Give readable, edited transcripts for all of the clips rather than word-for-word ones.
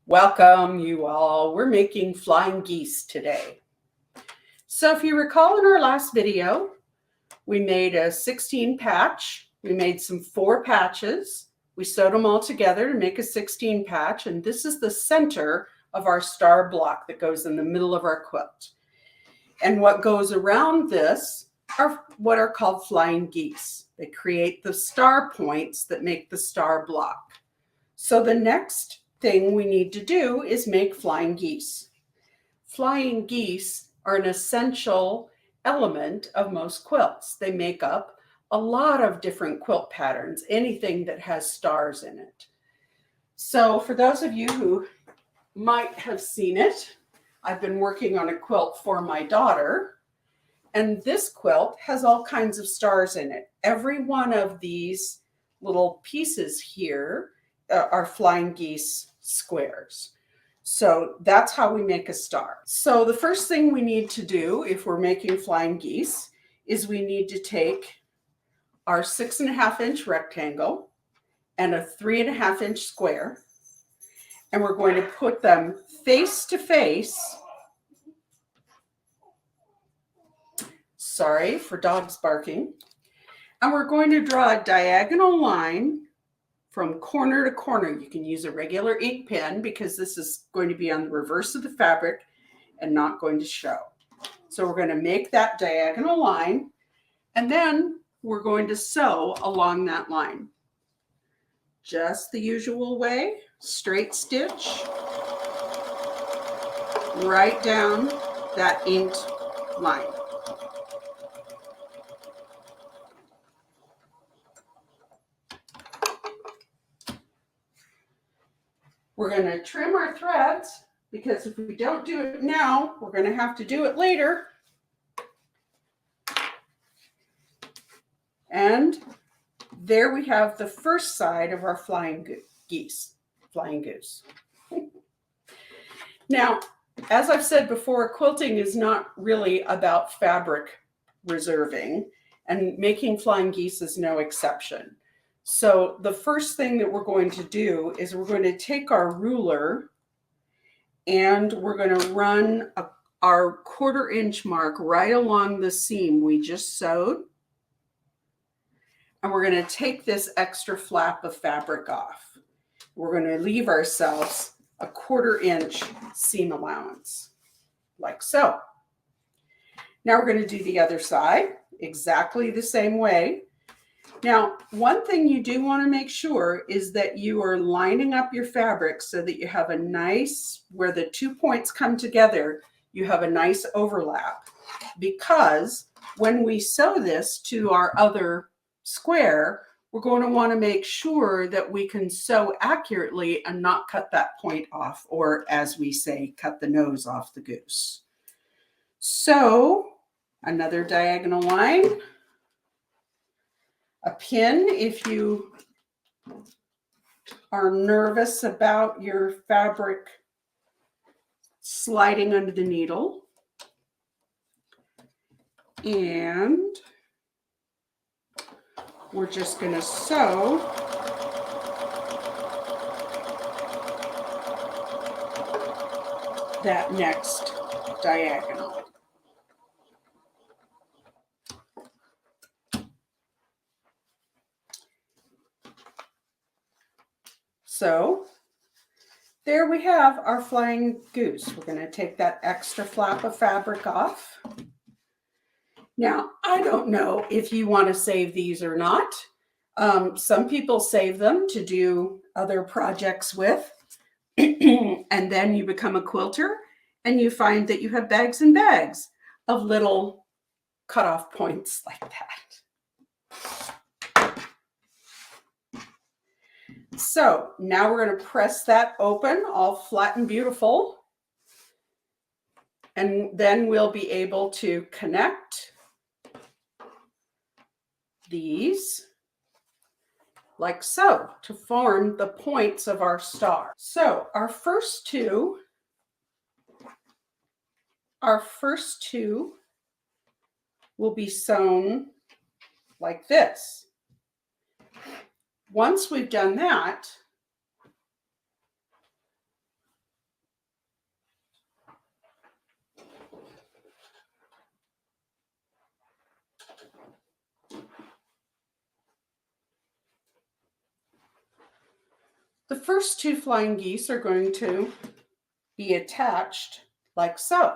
Welcome you all. We're making flying geese today. So if you recall in our last video, we made a 16 patch. We made some 4 patches. We sewed them all together to make a 16 patch. And this is the center of our star block that goes in the middle of our quilt. And what goes around this are what are called flying geese. They create the star points that make the star block. So the next thing we need to do is make flying geese. Flying geese are an essential element of most quilts. They make up a lot of different quilt patterns, anything that has stars in it. So for those of you who might have seen it, I've been working on a quilt for my daughter, and this quilt has all kinds of stars in it. Every one of these little pieces here are flying geese squares. So that's how we make a star. So the first thing we need to do if we're making flying geese is we need to take our 6.5-inch rectangle and a 3.5-inch square, and we're going to put them face to face. Sorry for dogs barking. And we're going to draw a diagonal line from corner to corner. You can use a regular ink pen because this is going to be on the reverse of the fabric and not going to show. So we're going to make that diagonal line, and then we're going to sew along that line. Just the usual way, straight stitch, right down that inked line. We're going to trim our threads because if we don't do it now, we're going to have to do it later. And there we have the first side of our flying goose. Now, as I've said before, quilting is not really about fabric reserving, and making flying geese is no exception. So the first thing that we're going to do is we're going to take our ruler and we're going to run our 1/4-inch mark right along the seam we just sewed. And we're going to take this extra flap of fabric off. We're going to leave ourselves a 1/4-inch seam allowance, like so. Now we're going to do the other side exactly the same way. Now, one thing you do want to make sure is that you are lining up your fabric so that you have a nice, where the 2 points come together, you have a nice overlap. Because when we sew this to our other square, we're going to want to make sure that we can sew accurately and not cut that point off, or as we say, cut the nose off the goose. So, another diagonal line. A pin if you are nervous about your fabric sliding under the needle. And we're just going to sew that next diagonal. So there we have our flying goose. We're going to take that extra flap of fabric off. Now, I don't know if you want to save these or not. Some people save them to do other projects with. And then you become a quilter and you find that you have bags and bags of little cutoff points like that. So now we're going to press that open, all flat and beautiful. And then we'll be able to connect these like so to form the points of our star. So our first two will be sewn like this. Once we've done that, The first 2 flying geese are going to be attached like so.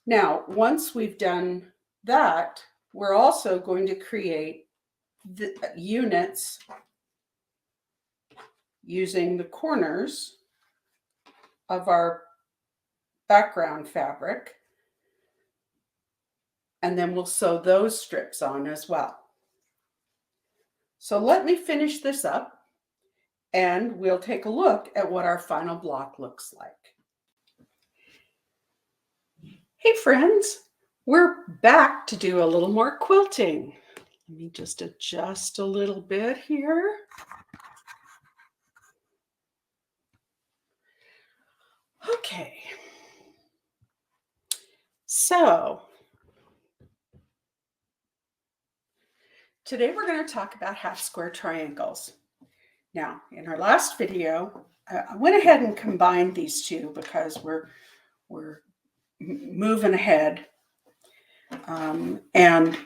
Now, once we've done that, we're also going to create the units using the corners of our background fabric, and then we'll sew those strips on as well. So let me finish this up and we'll take a look at what our final block looks like. Hey friends, we're back to do a little more quilting. Let me just adjust a little bit here. Okay. So today we're going to talk about half square triangles. Now, in our last video, I went ahead and combined these two because we're moving ahead. And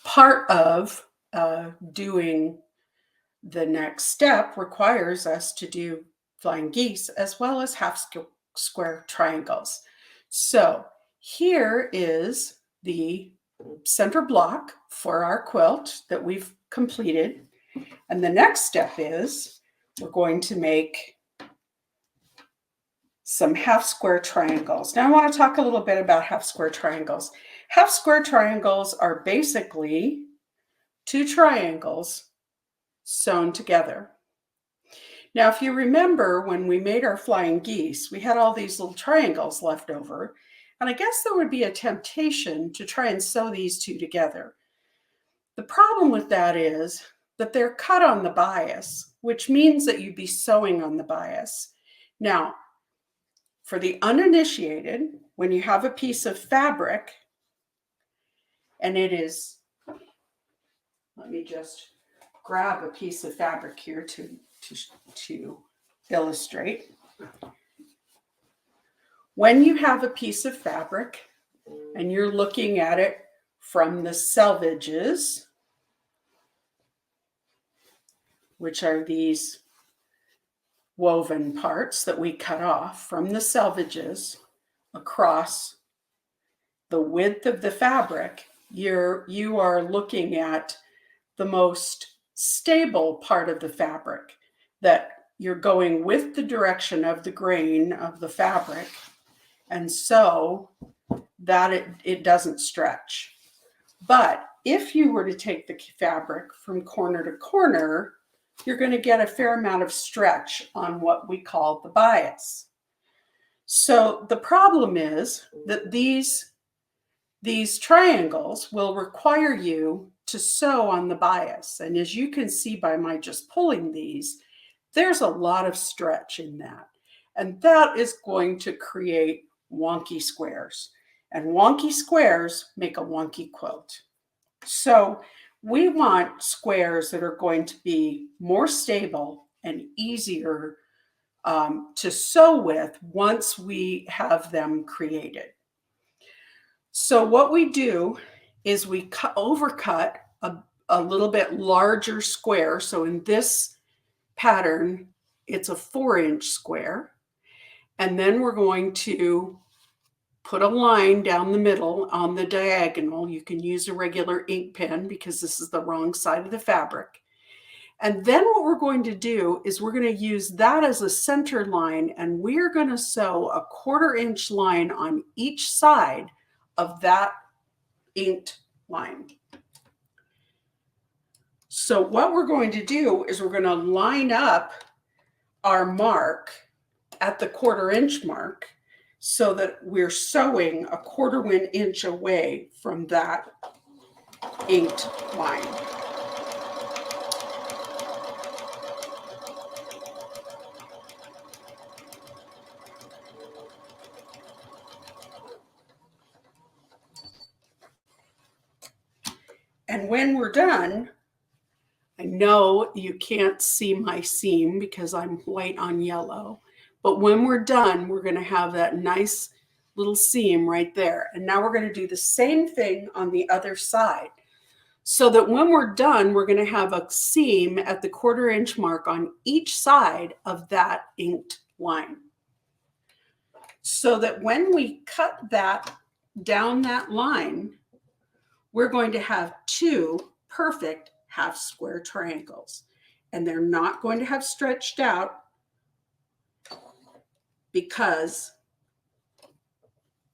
part of doing the next step requires us to do flying geese as well as half square triangles. So here is the center block for our quilt that we've completed. And the next step is we're going to make some half square triangles. Now I want to talk a little bit about half square triangles. Half square triangles are basically 2 triangles sewn together. Now, if you remember when we made our flying geese, we had all these little triangles left over. And I guess there would be a temptation to try and sew these 2 together. The problem with that is that they're cut on the bias, which means that you'd be sewing on the bias. Now, for the uninitiated, when you have a piece of fabric, and it is, let me just grab a piece of fabric here to illustrate. When you have a piece of fabric and you're looking at it from the selvages, which are these woven parts that we cut off from the selvages across the width of the fabric, you are looking at the most stable part of the fabric, that you're going with the direction of the grain of the fabric, and so that it doesn't stretch. But if you were to take the fabric from corner to corner, you're going to get a fair amount of stretch on what we call the bias. So the problem is that these triangles will require you to sew on the bias. And as you can see by my just pulling these, there's a lot of stretch in that. And that is going to create wonky squares. And wonky squares make a wonky quilt. So we want squares that are going to be more stable and easier to sew with once we have them created. So what we do is we overcut a little bit larger square. So in this pattern, it's a 4-inch square. And then we're going to put a line down the middle on the diagonal. You can use a regular ink pen because this is the wrong side of the fabric. And then what we're going to do is we're going to use that as a center line, and we're going to sew a 1/4-inch line on each side of that inked line. So what we're going to do is we're going to line up our mark at the 1/4-inch mark so that we're sewing a 1/4 inch away from that inked line. And when we're done, I know you can't see my seam because I'm white on yellow, but when we're done, we're going to have that nice little seam right there. And now we're going to do the same thing on the other side. so that when we're done, we're going to have a seam at the 1/4 inch mark on each side of that inked line. So that when we cut that down that line, we're going to have 2 perfect half square triangles. And they're not going to have stretched out because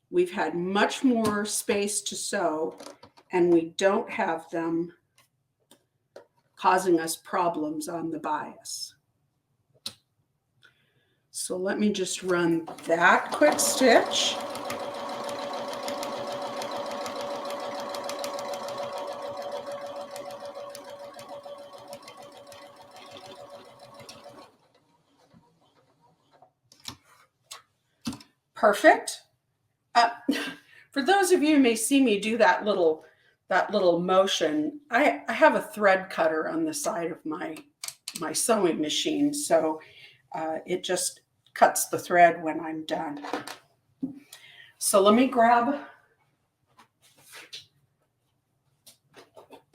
we've had much more space to sew and we don't have them causing us problems on the bias. So let me just run that quick stitch. Perfect. For those of you who may see me do that little motion, I have a thread cutter on the side of my sewing machine, so it just cuts the thread when I'm done. So let me grab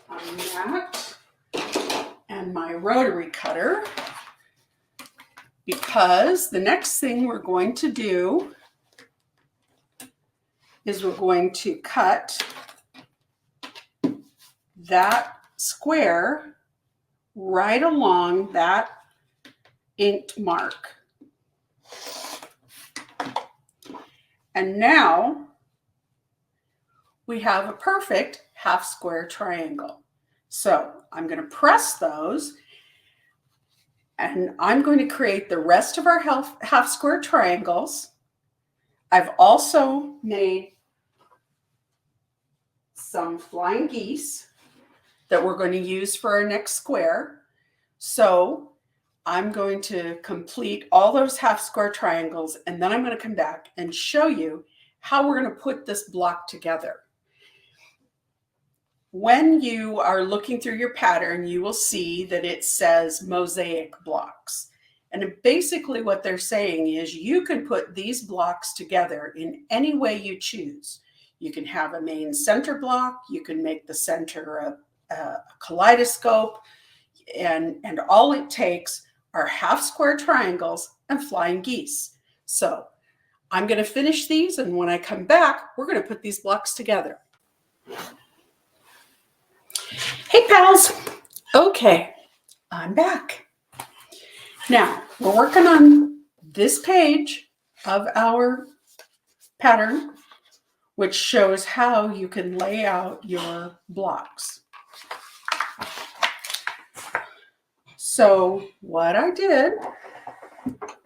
my mat and my rotary cutter, because the next thing we're going to do is we're going to cut that square right along that inked mark. And now we have a perfect half square triangle. So I'm going to press those, and I'm going to create the rest of our half square triangles. I've also made some flying geese that we're going to use for our next square. So I'm going to complete all those half square triangles, and then I'm going to come back and show you how we're going to put this block together. When you are looking through your pattern, you will see that it says mosaic blocks. And basically what they're saying is you can put these blocks together in any way you choose. You can have a main center block, you can make the center a kaleidoscope, and all it takes are half square triangles and flying geese. So I'm going to finish these, and when I come back, we're going to put these blocks together. Hey pals, okay, I'm back. Now we're working on this page of our pattern, which shows how you can lay out your blocks. So what I did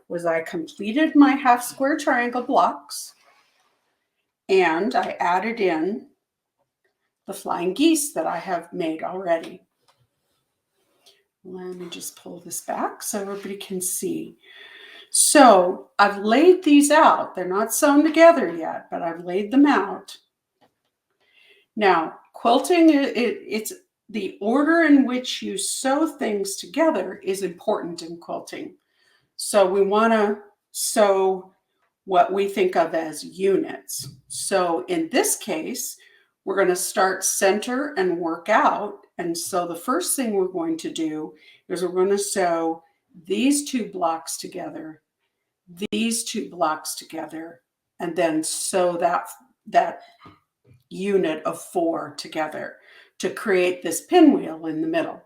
was I completed my half square triangle blocks, and I added in the flying geese that I have made already. Let me just pull this back so everybody can see. So I've laid these out. They're not sewn together yet, but I've laid them out. Now, quilting, it's the order in which you sew things together is important in quilting. So we want to sew what we think of as units. So in this case, we're going to start center and work out. And so the first thing we're going to do is we're going to sew these 2 blocks together, these 2 blocks together, and then sew that unit of 4 together to create this pinwheel in the middle.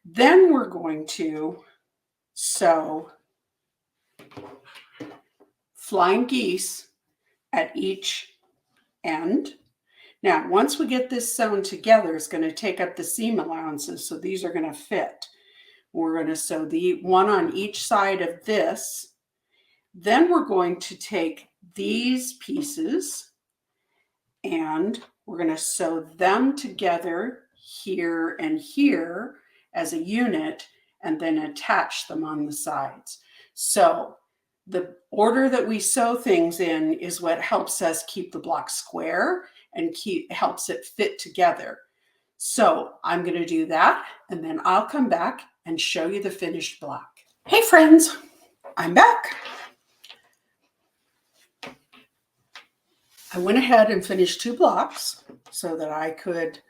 Then we're going to sew flying geese at each end. Now, once we get this sewn together, it's going to take up the seam allowances, so these are going to fit. We're going to sew the one on each side of this. Then we're going to take these pieces and we're going to sew them together here and here as a unit, and then attach them on the sides. So the order that we sew things in is what helps us keep the block square and helps it fit together. So I'm going to do that, and then I'll come back and show you the finished block. Hey friends, I'm back. I went ahead and finished 2 blocks so that I could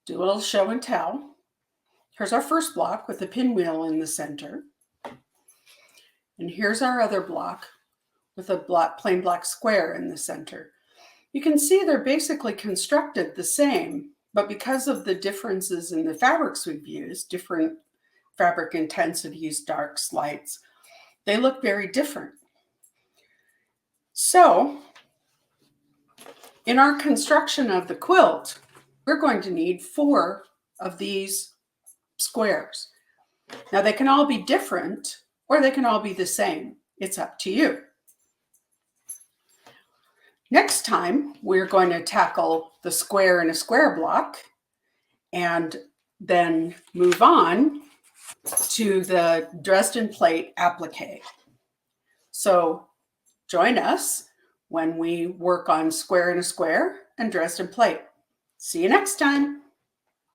do a little show and tell. Here's our first block with the pinwheel in the center. And here's our other block with a plain black square in the center. You can see they're basically constructed the same, but because of the differences in the fabrics we've used, different fabric intensities, darks, lights, they look very different. So in our construction of the quilt, we're going to need 4 of these squares. Now they can all be different or they can all be the same. It's up to you. Next time, we're going to tackle the square in a square block and then move on to the Dresden plate applique. So join us when we work on square in a square and Dresden plate. See you next time.